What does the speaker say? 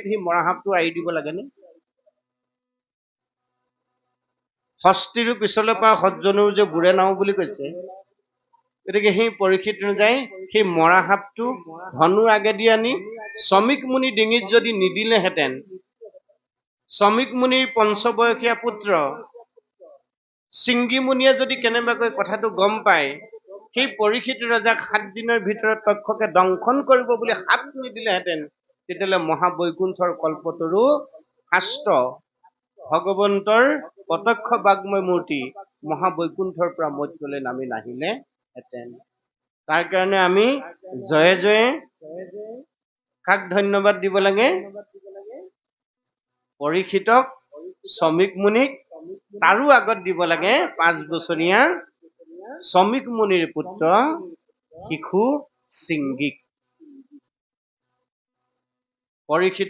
সি মৰা সাপটো আৰি দিব লাগেনে? ষষ্ঠীৰো পিছলৈ পৰা সজ্জনৰ যে বুঢ়ে নাও বুলি কৈছে, গতিকে সেই পৰীক্ষিত অনুযায়ী সেই মৰা সাপটো ধনুৰ আগেদি আনি শ্ৰমিক মুনি ডিঙিত যদি নিদিলেহেঁতেন, শ্ৰমিক মুনিৰ পঞ্চবয়সীয়া পুত্ৰ চিংগি মুনিয়ে যদি কেনেবাকৈ কথাটো গম পায়, সেই পৰীক্ষিত ৰজাক 7 দিনৰ ভিতৰত তক্ষকে দংশন কৰিব বুলি হাত নিদিলেহেঁতেন, তেতিয়াহ'লে মহাবৈকুণ্ঠৰ কল্পতৰু শাস্ত্ৰ ভগৱন্তৰ প্ৰত্যক্ষ বাগ্ময় মূৰ্তি মহাবৈকুণ্ঠৰ পৰা মধ্যলৈ নামি নাহিলেহেঁতেন। তাৰ কাৰণে আমি জয়ে জয়ে কাক ধন্যবাদ দিব লাগে? পৰীক্ষিতক, শ্ৰমিক মুনিক, তাৰো আগত দিব লাগে 5 বছৰীয়া শ্ৰমিক মুনিৰ পুত্ৰ শিশু চিংগিক। পৰীক্ষিত